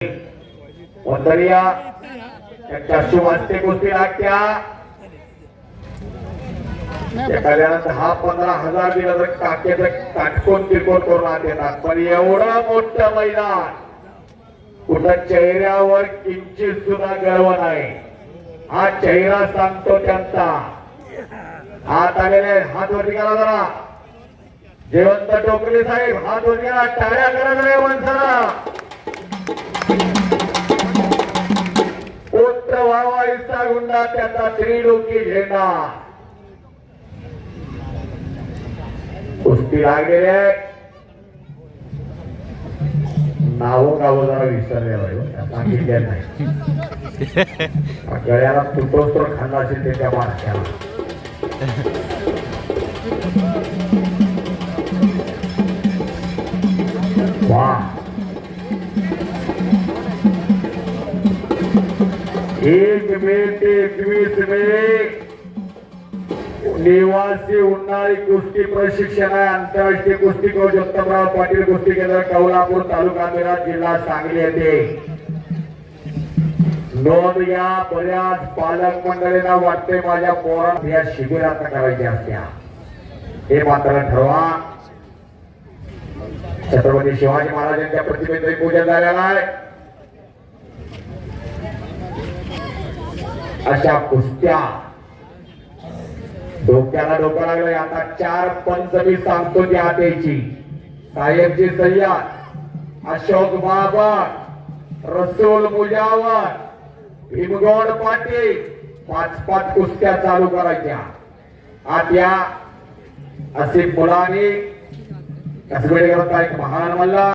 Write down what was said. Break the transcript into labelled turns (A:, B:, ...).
A: वंदरिया त्या शुभास्ते गोष्टी लागत्या एखाद्याला 10-15 हजार दिलं तर काकेचं काटकोन किरकोळ करून आत येतात. पण एवढं मोठं मैदान कुठं चेहऱ्यावर किंचित सुद्धा गर्व नाही. हा चेहरा सांगतो त्यांचा. हात आलेले हात वरती करा जरा. जयवंत टोकले साहेब हात वरती करा. टाळ्या करा जरा माणसाला. पुत्र वावाईचा गुंडा त्याचा त्रिलोकी झेंडा. कुस्ती लागलेले नाव गाव जरा विसरलेलं सांगितले नाही. गळ्याला तुटोस तर खाल्ला असेल ते त्या माणसाला. वा 1 मे ते 21 मे निवासी उन्हाळी कुस्ती प्रशिक्षण आहे. आंतरराष्ट्रीय कुस्ती कोच उत्तमराव पाटील कुस्ती केंद्र कौलापूर तालुका मिरज जिल्हा सांगली येथे नोंद घ्या. बऱ्याच पालक मंडळींना वाटते माझ्या पोरात या शिबिरात करायच्या असत्या. हे मात्र ठरवा. छत्रपती शिवाजी महाराजांच्या प्रतिमेचे पूजन झालेलं आहे. अशा कुस्त्या डोक्याला डोकं लागलंय. आता 4 पंच मी सांगतो ती हाताची. साहेबजी सय्यद, अशोक बाबर, रसूल मुजावर, भीमगौड पाटील 5-5 कुस्त्या चालू करायच्या. आत्या असे मुलांनी कसबेडकरचा एक महान मल्ला